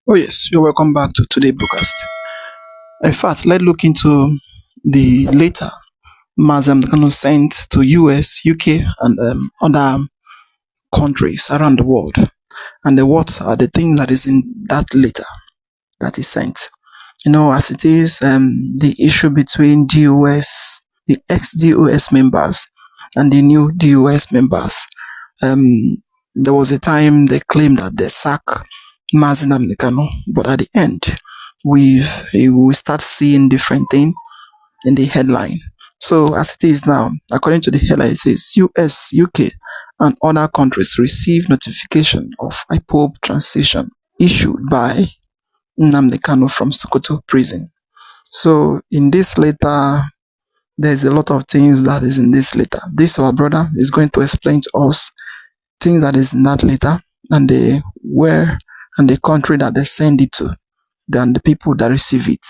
Oh yes, you're welcome back to today's broadcast. In fact, let's look into the letter Mazi Nnamdi Kanu sent to US, UK, and other countries around the world. And what are the things that is in that letter that is sent? As it is, the issue between DOS, the ex-DOS members, and the new DOS members. Um, there was a time they claimed that they sack Mazi Nnamdi Kanu, but at the end, we start seeing different things in the headline. So as it is now, according to the headline, it says US, UK, and other countries receive notification of IPOB transition issued by Nnamdi Kanu from Sokoto prison. So in this letter, there's a lot of things that is in this letter. This our brother is going to explain to us things that is in that letter and the where and the country that they send it to, than the people that receive it.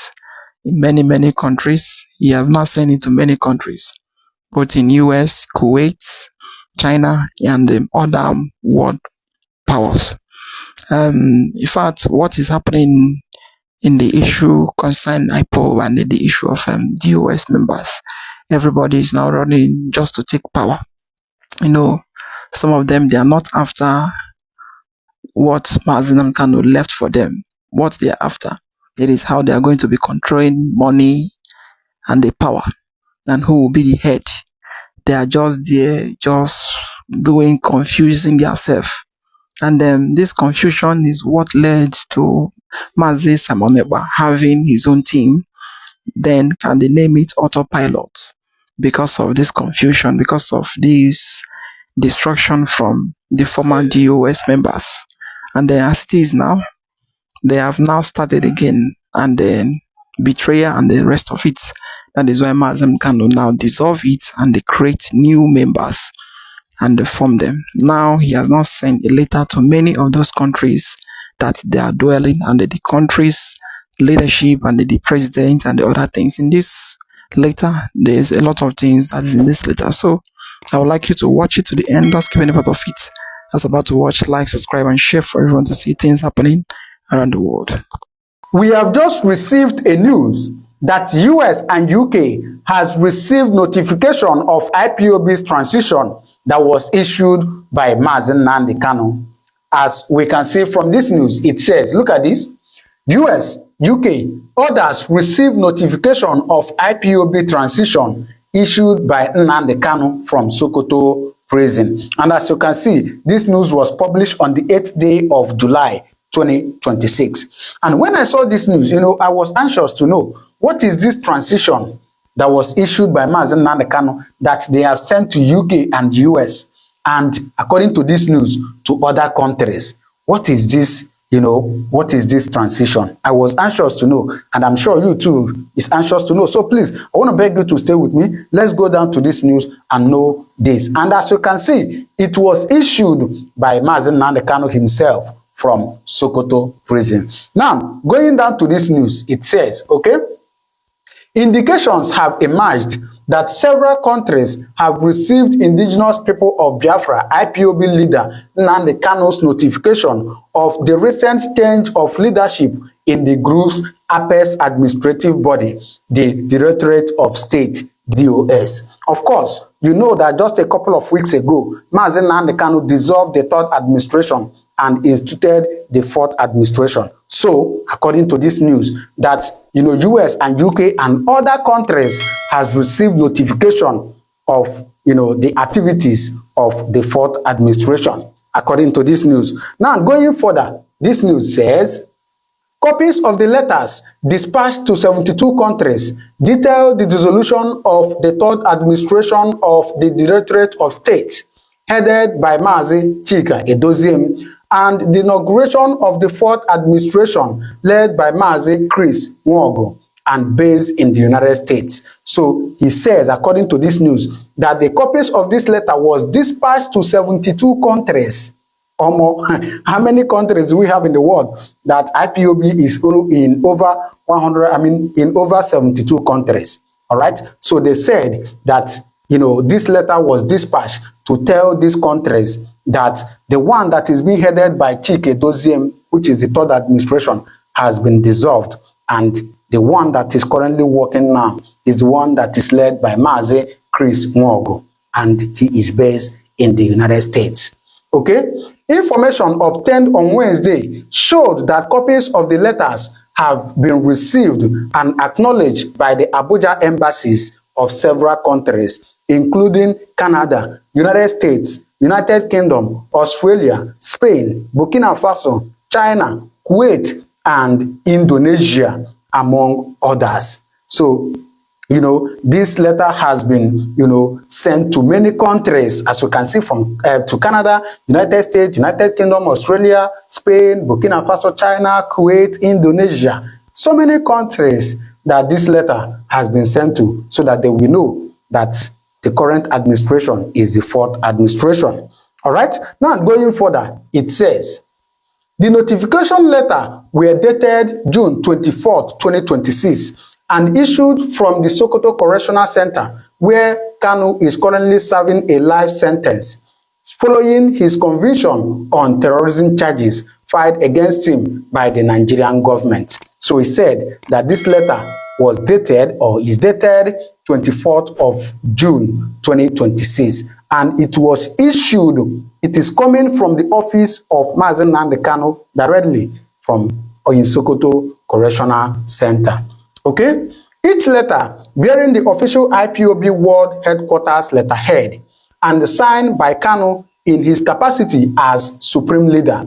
In many countries, he have not sent it to many countries, both in US, Kuwait, China, and other world powers. In fact, what is happening in the issue concerning IPOB and the issue of DOS members, everybody is now running just to take power. Some of them, they are not after what Mazi Nnamdi Kanu left for them. What they are after, it is how they are going to be controlling money and the power, and who will be the head. They are just there, just doing, confusing themselves. And this confusion is what led to Mazi Samoneba having his own team. Then can they name it autopilot? Because of this confusion, because of this destruction from the former DOS members. And then as it is now, they have now started again, and then betrayal and the rest of it. That is why Mazi Nnamdi Kanu now dissolve it and they create new members and they form them. Now he has now sent a letter to many of those countries that they are dwelling, and the countries' leadership and the president and the other things. In this letter, there's a lot of things that is in this letter. So I would like you to watch it to the end. Don't skip any part of it. As about to watch, like, subscribe, and share for everyone to see things happening around the world. We have just received a news that US and UK has received notification of IPOB's transition that was issued by Mazi Nnamdi Kanu. As we can see from this news, it says, look at this, US, UK, others received notification of IPOB transition issued by Nnamdi Kanu from Sokoto prison. And as you can see, this news was published on the 8th day of July 2026. And when I saw this news, I was anxious to know, what is this transition that was issued by Mazi Nnamdi Kanu that they have sent to UK and US, and according to this news, to other countries? What is this? What is this transition? I was anxious to know, and I'm sure you too is anxious to know. So please, I want to beg you to stay with me. Let's go down to this news and know this. And as you can see, it was issued by Mazi Nnamdi Kanu himself from Sokoto prison. Now, going down to this news, it says, okay, indications have emerged that several countries have received indigenous people of Biafra IPOB leader Nnamdi Kanu's notification of the recent change of leadership in the group's apex administrative body, the Directorate of State, DOS. Of course, you know that just a couple of weeks ago, Mazi Nnamdi Kanu dissolved the third administration and instituted the fourth administration. So, according to this news, that US and UK and other countries has received notification of the activities of the fourth administration, according to this news. Now, going further, this news says, copies of the letters dispatched to 72 countries detail the dissolution of the third administration of the Directorate of State, headed by Mazi Chika Edoziem, and the inauguration of the fourth administration led by Mazi Chris Nwogo and based in the United States. So he says, according to this news, that the copies of this letter was dispatched to 72 countries. How many countries do we have in the world that IPOB is in over 100, in over 72 countries? All right. So they said that, this letter was dispatched to tell these countries that the one that is being headed by Chike Doziem which is the third administration, has been dissolved, and the one that is currently working now is the one that is led by Mazi Chris Nwogo, and he is based in the United States. Okay, information obtained on Wednesday showed that copies of the letters have been received and acknowledged by the Abuja embassies of several countries, including Canada, United States, United Kingdom, Australia, Spain, Burkina Faso, China, Kuwait, and Indonesia, among others. So, this letter has been, sent to many countries, as you can see, from to Canada, United States, United Kingdom, Australia, Spain, Burkina Faso, China, Kuwait, Indonesia. So many countries that this letter has been sent to, so that they will know that the current administration is the fourth administration. All right. Now, going further, it says, the notification letter were dated June 24th, 2026, and issued from the Sokoto Correctional Center, where Kanu is currently serving a life sentence, following his conviction on terrorism charges filed against him by the Nigerian government. So he said that this letter was dated, or is dated, 24th of June 2026, and it was issued, it is coming from the office of Mazi Nnamdi Kanu directly from Sokoto Correctional Center. Okay, each letter bearing the official IPOB World Headquarters letterhead and signed by Kanu in his capacity as Supreme Leader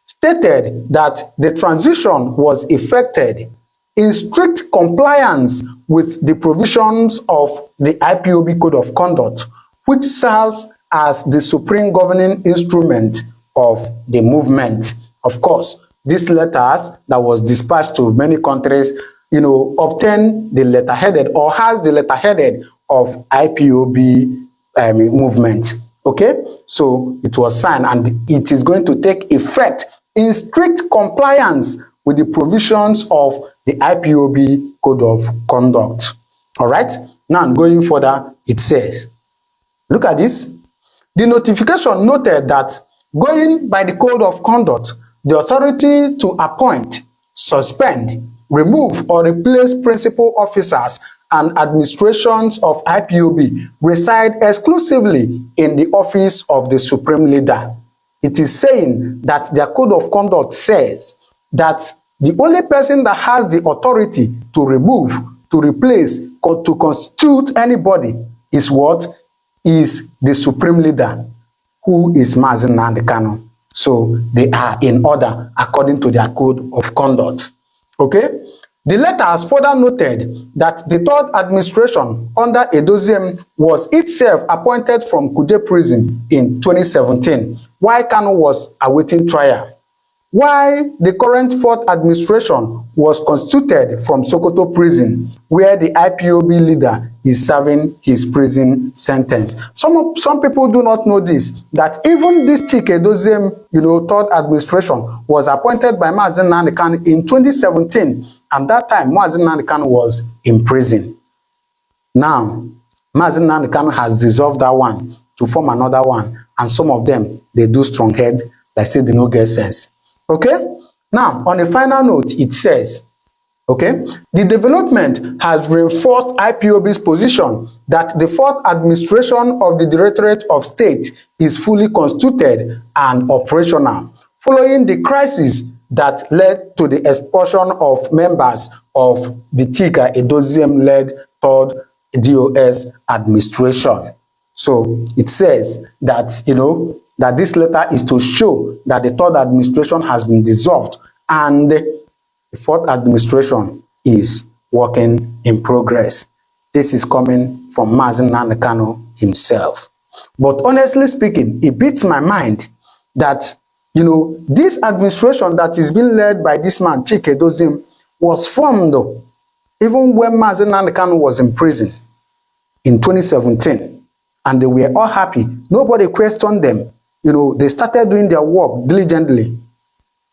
stated that the transition was effected in strict compliance with the provisions of the IPOB Code of Conduct, which serves as the supreme governing instrument of the movement. Of course, these letters that was dispatched to many countries, obtain the letterheaded, or has the letterheaded of IPOB movement. Okay, so it was signed, and it is going to take effect in strict compliance with the provisions of the IPOB Code of Conduct. All right, now going further, it says, look at this. The notification noted that, going by the Code of Conduct, the authority to appoint, suspend, remove, or replace principal officers and administrations of IPOB reside exclusively in the office of the Supreme Leader. It is saying that their Code of Conduct says that the only person that has the authority to remove, to replace, or to constitute anybody is what? Is the Supreme Leader, who is Mazi Nnamdi Kanu. So they are in order according to their Code of Conduct. Okay? The letter has further noted that the third administration under Edoziem was itself appointed from Kuje prison in 2017, while Kanu was awaiting trial. While the current fourth administration was constituted from Sokoto prison, where the IPOB leader is serving his prison sentence. Some people do not know this, that even this Chike Edoziem, third administration was appointed by Mazi Nnamdi Kanu in 2017, and that time Mazi Nnamdi Kanu was in prison. Now, Mazi Nnamdi Kanu has dissolved that one to form another one, and some of them, they do strong head, like say they no get sense. Okay, now on a final note, it says, okay, the development has reinforced IPOB's position that the fourth administration of the Directorate of State is fully constituted and operational, following the crisis that led to the expulsion of members of the Chika Edoziem-led third DOS administration. So it says that, that this letter is to show that the third administration has been dissolved and the fourth administration is working in progress. This is coming from Mazi Nnamdi Kanu himself. But honestly speaking, it beats my mind that, this administration that is being led by this man, Chike Edoziem, was formed even when Mazi Nnamdi Kanu was in prison in 2017. And they were all happy. Nobody questioned them. They started doing their work diligently.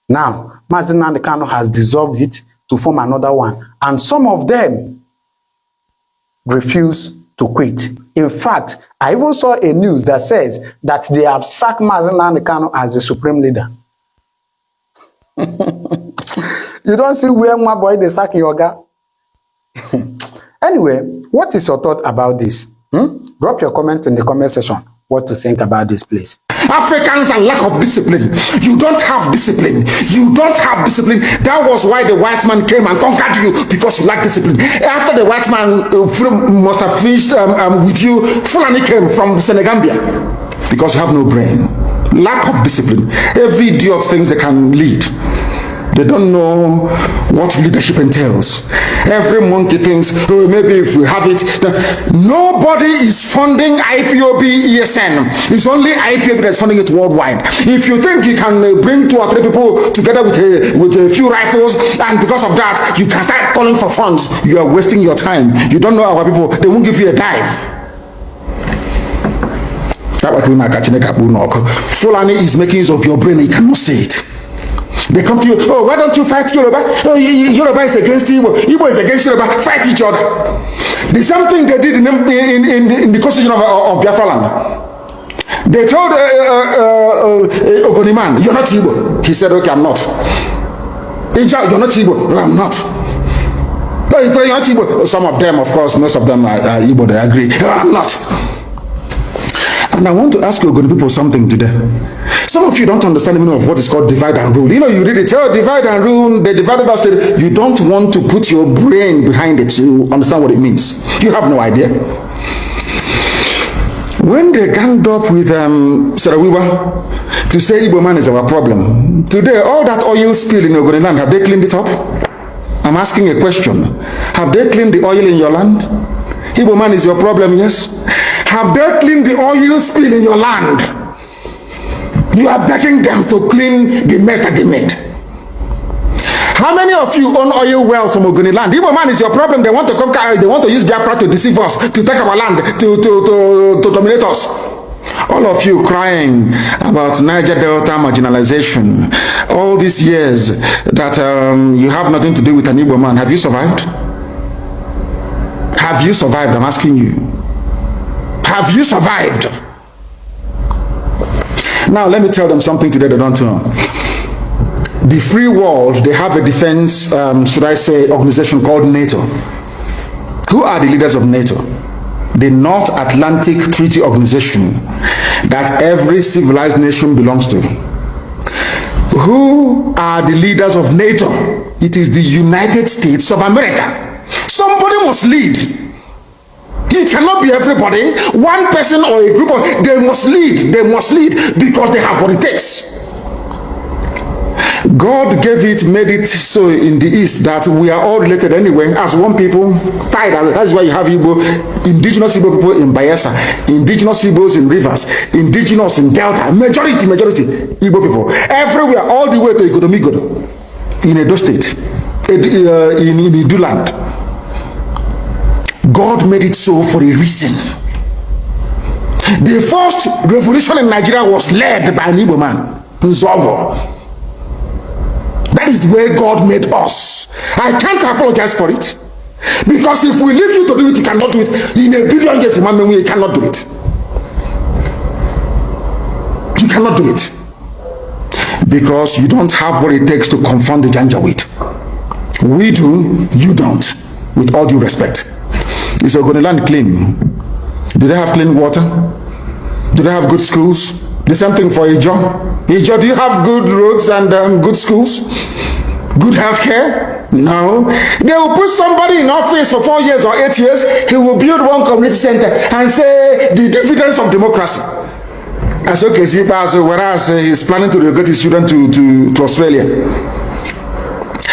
Now, Mazi Nnamdi Kanu has dissolved it to form another one. And some of them refuse to quit. In fact, I even saw a news that says that they have sacked Mazi Nnamdi Kanu as the Supreme Leader. You don't see where my boy they sack your guy. Anyway, what is your thought about this? Drop your comment in the comment section. What to think about this, please. Africans and lack of discipline. You don't have discipline. You don't have discipline. That was why the white man came and conquered you, because you lack discipline. After the white man must have finished with you, Fulani came from Senegambia, because you have no brain. Lack of discipline. Every idiot thinks they can lead. They don't know what leadership entails. Every monkey thinks, oh, maybe if we have it. Nobody is funding IPOB ESN. It's only IPOB that's funding it worldwide. If you think you can bring 2 or 3 people together with a few rifles, and because of that, you can start calling for funds, you are wasting your time. You don't know our people. They won't give you a dime. Fulani is making use of your brain. You cannot say it. They come to you, oh, why don't you fight Yoruba? Oh, Yoruba is against Igbo. Igbo is against Yoruba. Fight each other. The same thing they did in the constitution of Biafran. They told Ogoniman, you're not Igbo. He said, okay, I'm not. Ija, you're not Igbo. No, I'm not. No, you're not Igbo. Some of them, of course, most of them are Igbo, they agree. No, I'm not. And I want to ask you Ogoni people something today. Some of you don't understand the meaning of what is called divide and rule. You know, you read it, oh, divide and rule, they divided us. You don't want to put your brain behind it to understand what it means. You have no idea. When they ganged up with Sarawiwa to say Igbo man is our problem, today all that oil spill in Ogoni land, have they cleaned it up? I'm asking a question. Have they cleaned the oil in your land? Igbo man is your problem, yes? Have they cleaned the oil spill in your land? You are begging them to clean the mess that they made. How many of you own oil wells from Ogoni land? Igbo man is your problem. They want to come, they want to use Biafra to deceive us, to take our land, to dominate us. All of you crying about Niger Delta marginalization, all these years that you have nothing to do with an Igbo man. Have you survived? Have you survived? I'm asking you. Have you survived? Now, let me tell them something today they don't know. The free world, they have a defense, should I say, organization called NATO. Who are the leaders of NATO? The North Atlantic Treaty Organization that every civilized nation belongs to. Who are the leaders of NATO? It is the United States of America. Somebody must lead. It cannot be everybody. One person or a group of, they must lead. They must lead because they have what it takes. God gave it, made it so in the East that we are all related anyway, as one people, tied. That's why you have Igbo, indigenous Igbo people in Bayelsa, indigenous Igbos in Rivers, indigenous in Delta, majority Igbo people. Everywhere, all the way to Igodomigodo, in Edo State, in Iduland. God made it so for a reason. The first revolution in Nigeria was led by an Igbo man, Nzobo. That is the way God made us. I can't apologize for it. Because if we leave you to do it, you cannot do it. In a billion years, you cannot do it. You cannot do it. Because you don't have what it takes to confront the Janjaweed. We do, you don't. With all due respect. Is Ogoni land clean? Do they have clean water? Do they have good schools? The same thing for Ijo. Ijo, do you have good roads and good schools? Good health care? No. They will put somebody in office for 4 years or 8 years. He will build one community center and say the dividends of democracy. As okay, whereas he's planning to relocate his children to Australia.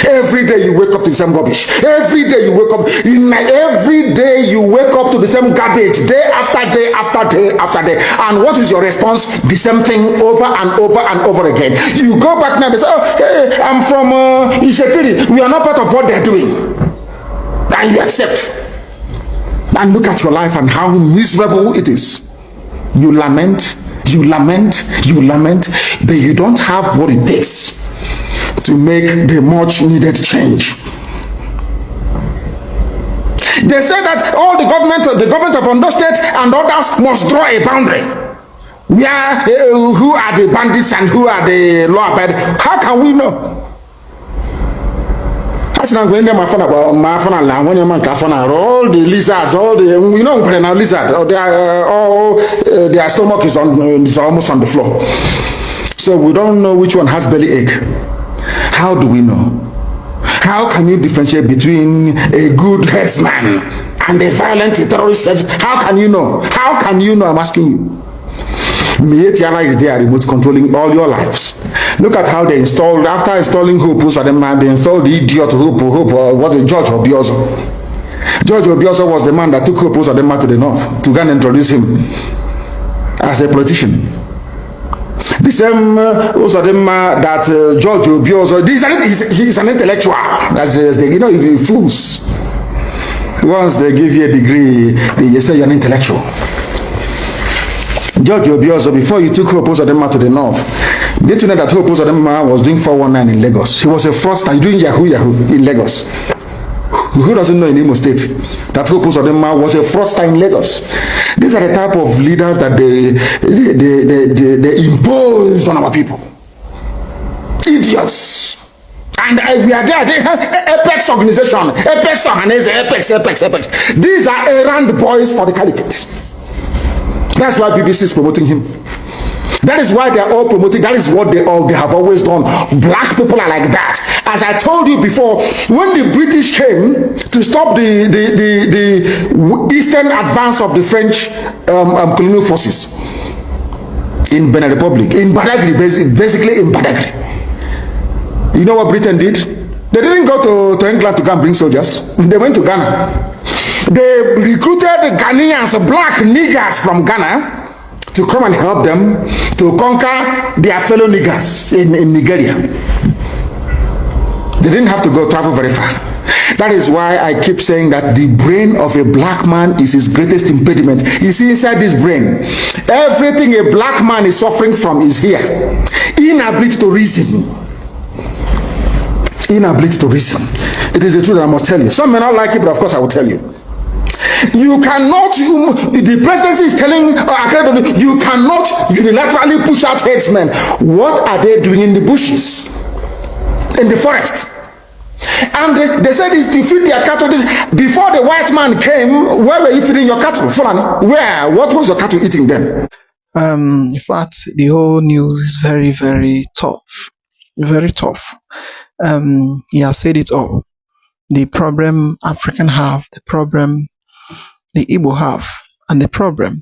Every day you wake up to the same rubbish. Every day you wake up. Every day you wake up to the same garbage. Day after day after day after day. And what is your response? The same thing over and over and over again. You go back now and say, oh, hey, I'm from Ishekiri. We are not part of what they're doing. And you accept. And look at your life and how miserable it is. You lament, you lament, you lament, but you don't have what it takes to make the much needed change. They say that all the government of Ondo State and others must draw a boundary. Who are the bandits and who are the law abiding? How can we know? I said, I'm going to my phone about my phone and when your man can phone all the lizards, all the, you know, when a lizard, their stomach is almost on the floor. So we don't know which one has belly ache. How do we know? How can you differentiate between a good headsman and a violent terrorist headsman? How can you know? How can you know? I'm asking you. Mietiala is there remote controlling all your lives. Look at how they installed, after installing Hope, they installed the idiot Hope, George Obiozo. George Obiozo was the man that took Hope to the north to go and introduce him as a politician. The same that George Obiozo, he's an intellectual, as they, you know, the fools. Once they give you a degree, they say you're an intellectual. George Obiozo, before you took Hope Uzodinma to the north, did you know that Hope Uzodinma was doing 419 in Lagos? He was a fraudster doing Yahoo in Lagos. Who doesn't know in Imo State that Hope Uzodinma was a fraudster in Lagos? These are the type of leaders that they imposed on our people. Idiots. And we are there. They have Apex organization, Apex Ohanese, Apex. These are errand boys for the caliphate. That's why BBC is promoting him. That is why they are all promoting. That is what they have always done. Black people are like that. As I told you before, when the British came to stop the eastern advance of the French colonial forces in Benin Republic, in Badagry, basically in Badagry, you know what Britain did? They didn't go to England to go and bring soldiers. They went to Ghana. They recruited Ghanaians, black niggers from Ghana, to come and help them to conquer their fellow niggers in Nigeria. They didn't have to go travel very far. That is why I keep saying that the brain of a black man is his greatest impediment. You see, inside this brain, everything a black man is suffering from is here. Inability to reason. Inability to reason. It is the truth that I must tell you. Some may not like it, but of course I will tell you. You cannot, the presidency is telling, you cannot unilaterally push out headsmen. What are they doing in the bushes, in the forest? And they said it's to feed their cattle. Before the white man came, where were you feeding your cattle? Fulani? Where? What was your cattle eating then? In fact, the whole news is very, very tough. Very tough. He has said it all. The problem African have, the problem the Igbo have, and the problem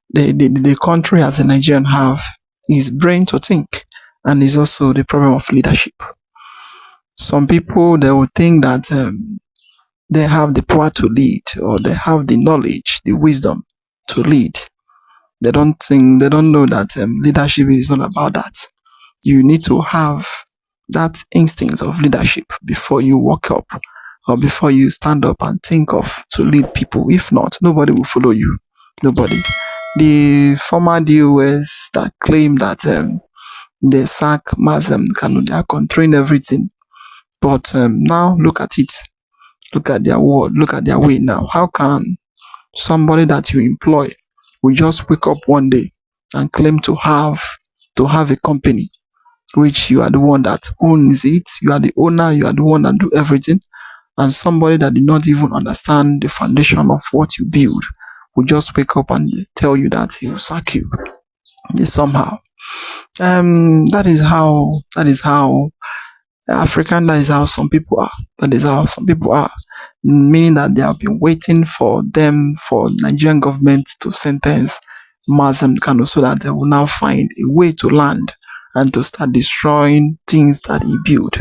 the country as a Nigerian have is brain to think, and is also the problem of leadership. Some people, they will think that they have the power to lead, or they have the knowledge, the wisdom to lead. They don't know that leadership is not about that. You need to have that instinct of leadership before you walk up, or before you stand up and think of to lead people. If not, nobody will follow you. Nobody. The former DOS that claim that they sack Mazi Nnamdi Kanu, they are controlling everything. But now look at it. Look at their word. Look at their way now. How can somebody that you employ will just wake up one day and claim to have a company, which you are the one that owns it, you are the owner, you are the one that do everything, and somebody that did not even understand the foundation of what you build will just wake up and tell you that he will sack you somehow. That is how African, that is how some people are. That is how some people are. Meaning that they have been waiting for Nigerian government to sentence Mazi Nnamdi Kanu so that they will now find a way to land and to start destroying things that he built.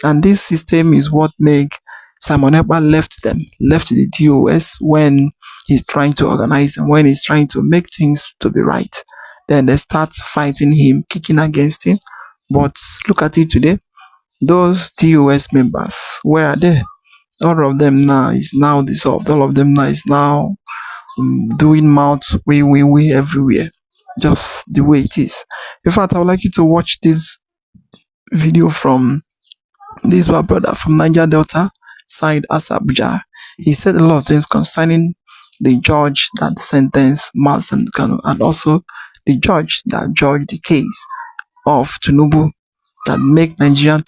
And this system is what make Simon Ekpa left the DOS when he's trying to organize them, when he's trying to make things to be right. Then they start fighting him, kicking against him. But look at it today. Those DOS members, where are they? All of them now is now dissolved. All of them now is now doing mouth way everywhere. Just the way it is. In fact, I would like you to watch this video from this brother from Niger Delta side as Abuja. He said a lot of things concerning the judge that sentenced Mazi Nnamdi Kanu and also the judge that judged the case of Tinubu that make Nigerians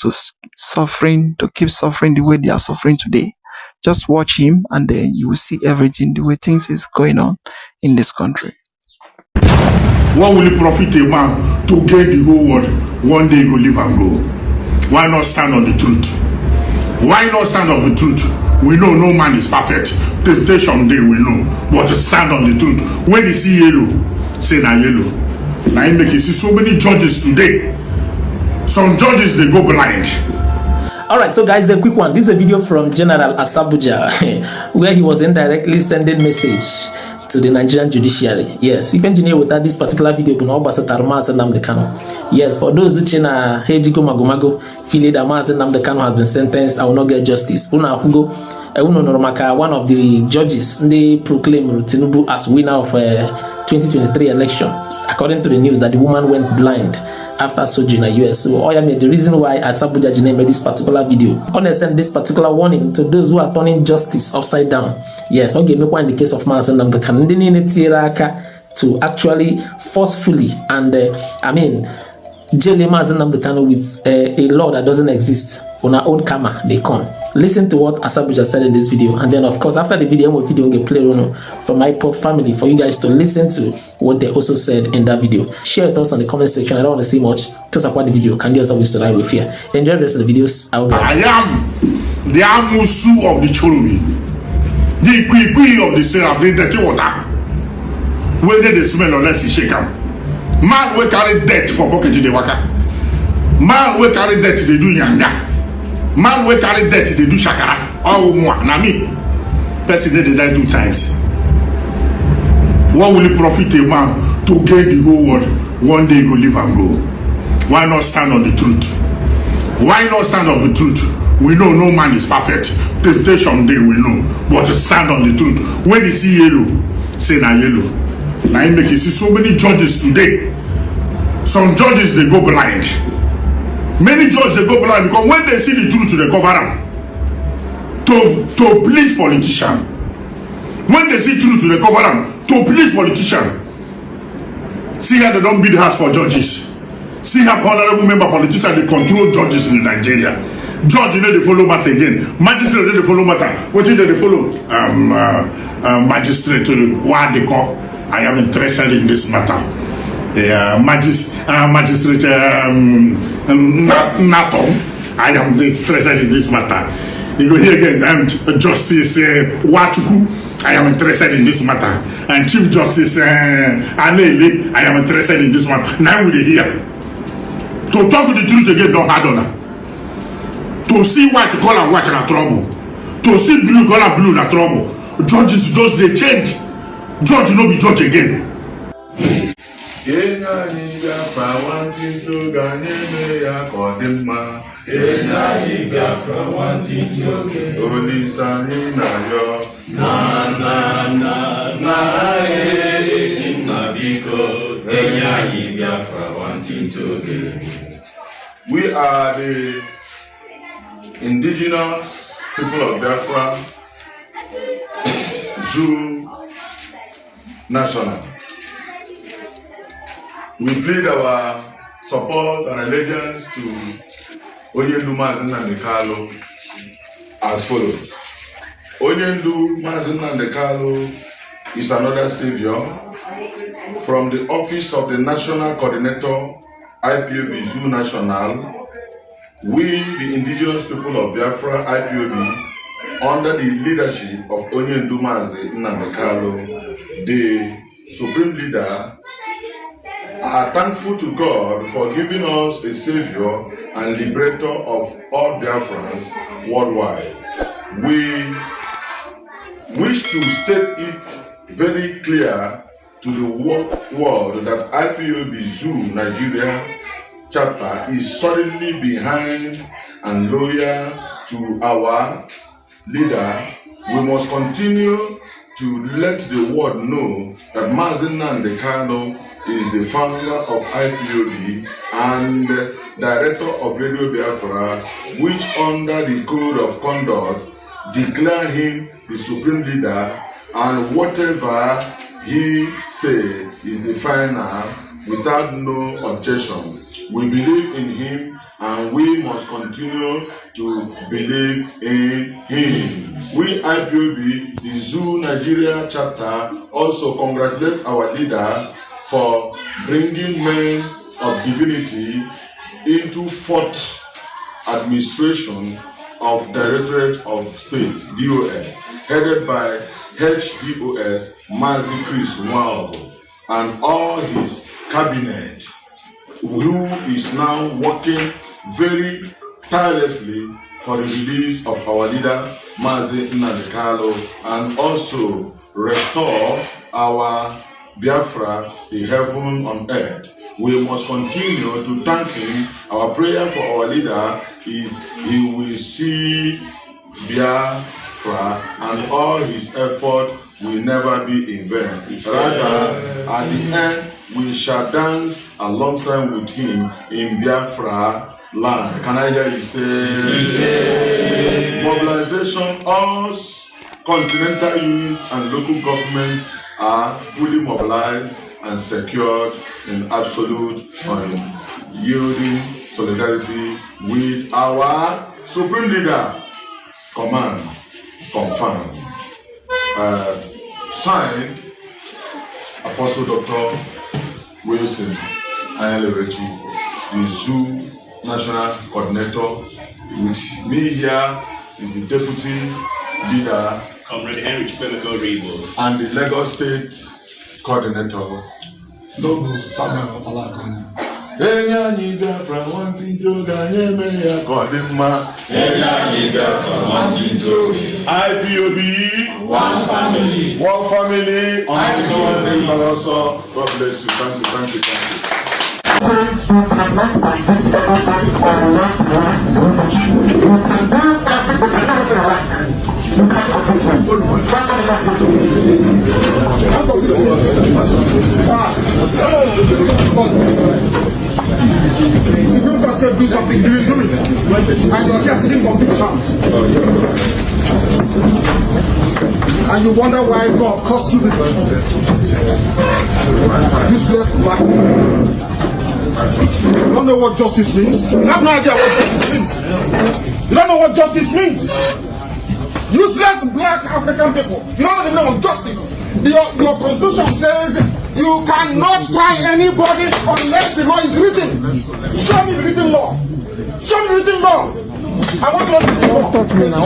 to keep suffering the way they are suffering today. Just watch him and then you will see everything, the way things is going on in this country. What will it profit a man to gain the whole world? One day he go live and go. Why not stand on the truth? Why not stand on the truth? We know no man is perfect. Temptation day we know. But to stand on the truth. When you see yellow, say na yellow. Now you make you see so many judges today. Some judges they go blind. Alright, so guys, a quick one. This is a video from General Asabuja where he was indirectly sending message to the Nigerian judiciary. Yes, if engineer without this particular video, Mazi Nnamdi Kanu. Yes, for those who chena hejigo magomago feel that Mazi Nnamdi Kanu has been sentenced, I will not get justice. Una Fugo, one of the judges, they proclaim Tinubu as winner of 2023 election. According to the news, that the woman went blind after surgery in the US. So I mean the reason why Asabuja Jine made this particular video. I want to send this particular warning to those who are turning justice upside down. Yes, okay, make one in the case of Mazi Nnamdi Kanu to actually forcefully and jail Mazi Nnamdi Kanu with a law that doesn't exist on our own karma. They come. Listen to what Asabuja said in this video, and then of course after the video we will play from my IPOB family for you guys to listen to what they also said in that video. Share your thoughts on the comment section. I don't want to see much. To support the video, can you also wish to die with fear? Enjoy the rest of the videos. I am the Amusu of the Chorobi, the Kwikwi of the Seraph, the dirty water. When they smell unless you shake them. Man will carry death for pocket in the waka. Man will carry death they do yanga. Man will carry death they do shakara. Oh moi, na me. Person they die 2 times. What will it profit a man to gain the whole world? One day he go live and go. Why not stand on the truth? Why not stand on the truth? We know no man is perfect. Temptation day we know. But to stand on the truth. When you see yellow, say na yellow. Now you make you see so many judges today. Some judges they go blind. Many judges they go blind because when they see the truth they cover up. To please politicians. When they see truth they cover up. To please politicians. See how they don't build house for judges. See how honorable member politicians they control judges in Nigeria. Judge you know they follow matter again. Magistrate they follow matter. What do they follow? Magistrate what they call. I am interested in this matter. Magistrate Nato. I am interested in this matter. You go here again. Justice Wachuku. I am interested in this matter. And Chief Justice Anele. I am interested in this one. Now we hear. To talk the truth again, don't hard on her. To see white color white na trouble. To see blue color blue na trouble. Judges just they change. Judge no be judge again. Kenya ni Biafra wanting to ganye ya kodima. Kenya ni Biafra wanting to get. Olisa ni na yo. Na biko. Kenya ni Biafra wanting to get. We are the indigenous people of Biafra. Zoo National. We plead our support and allegiance to Mazi Nnamdi Kanu as follows. Mazi Nnamdi Kanu is another savior from the office of the National Coordinator, IPOB Zoo National. We, the indigenous people of Biafra, IPOB, under the leadership of Mazi Nnamdi Kanu, the Supreme Leader, are thankful to God for giving us a savior and liberator of all Biafrans worldwide. We wish to state it very clear to the world that IPOB Zoo Nigeria chapter is solidly behind and loyal to our leader. We must continue to let the world know that Mazi Nnamdi Kanu is the founder of IPOB and director of Radio Biafra, which under the code of conduct declare him the supreme leader, and whatever he say is the final without no objection. We believe in him and we must continue to believe in him. We IPOB, the Zoo Nigeria chapter, also congratulate our leader for bringing men of divinity into fourth administration of Directorate of State, DOS, headed by HDOS Mazi Nnamdi and all his cabinet, who is now working very tirelessly for the release of our leader Mazi Nnamdi Kanu, and also restore our Biafra, the heaven on earth. We must continue to thank him. Our prayer for our leader is he will see Biafra and all his effort will never be in vain. Rather, at the end, we shall dance alongside with him in Biafra land. Can I hear you say? Mobilization, all continental units and local governments are fully mobilized and secured in absolute unyielding solidarity with our supreme leader. Command, confirmed. Signed, Apostle Dr. Wilson Ayalewechi, the Zoo National Coordinator. With me here is the Deputy Leader, Comrade Henry Chipemeko Rebo, and the Lagos State Coordinator, Noble Samuel Olagun. Enyanyi Biafra wanting to ganyeme ya kodima. Enyanyi Biafra wanting to IPOB, one family, one family. God bless you. Thank you. Thank you. Thank you. If you can say do something, you will do it. And you're just sitting on the charm. And you wonder why God cursed you people. Useless black people. You don't know what justice means. You have no idea what justice means. You don't know what justice means. Useless black African people. You don't know the name of justice. Your constitution says you cannot try anybody unless the law is written. Show me the written law. Show me the written law. I want to know the written law. Talk to me now.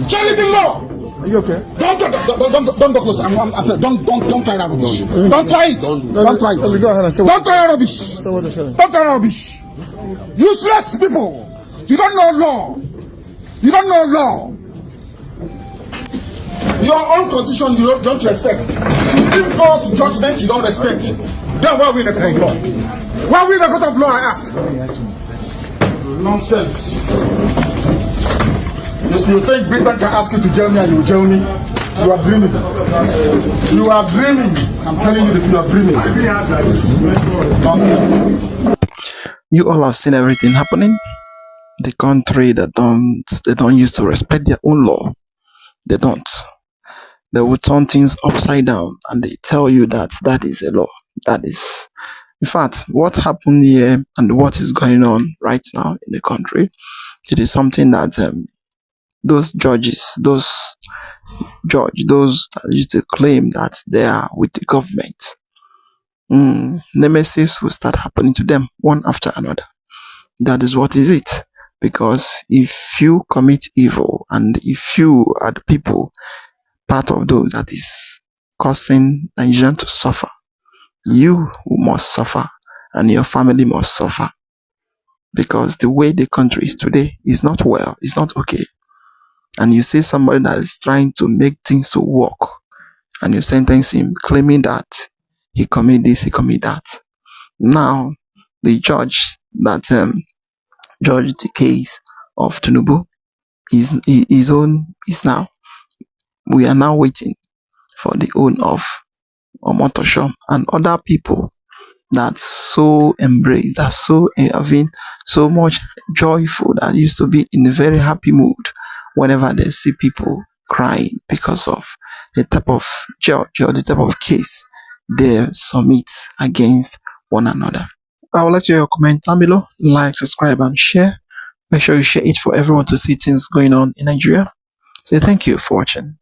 Show me the law. Are you okay? Don't go close. Don't try that rubbish. Don't try it. Don't try it. Don't try rubbish. Don't try rubbish. Useless people. You don't know law. You don't know law. Your own constitution you don't respect. Supreme Court judgment you don't respect. Then why are we in the court of law? Why are we in the court of law, I ask? Nonsense. If you think Britain can ask you to jail me and you will jail me, you are dreaming. You are dreaming. I'm telling you that you are dreaming. Nonsense. You all have seen everything happening. The country that they don't used to respect their own law. They don't. They will turn things upside down and they tell you that that is a law. That is, in fact, what happened here and what is going on right now in the country, it is something that those judges, those that used to claim that they are with the government, nemesis will start happening to them one after another. That is what is it. Because if you commit evil and if you are the people, part of those that is causing Nigerians to suffer, you must suffer and your family must suffer. Because the way the country is today is not well, it's not okay. And you see somebody that is trying to make things to work and you sentence him claiming that he committed this, he committed that. Now, the judge that judged the case of Tinubu is now. We are now waiting for the own of Omotosho and other people that so embrace, that so having so much joyful, that used to be in a very happy mood whenever they see people crying because of the type of judge or the type of case they submit against one another. I would like to hear your comment down below. Like, subscribe, and share. Make sure you share it for everyone to see things going on in Nigeria. So thank you for watching.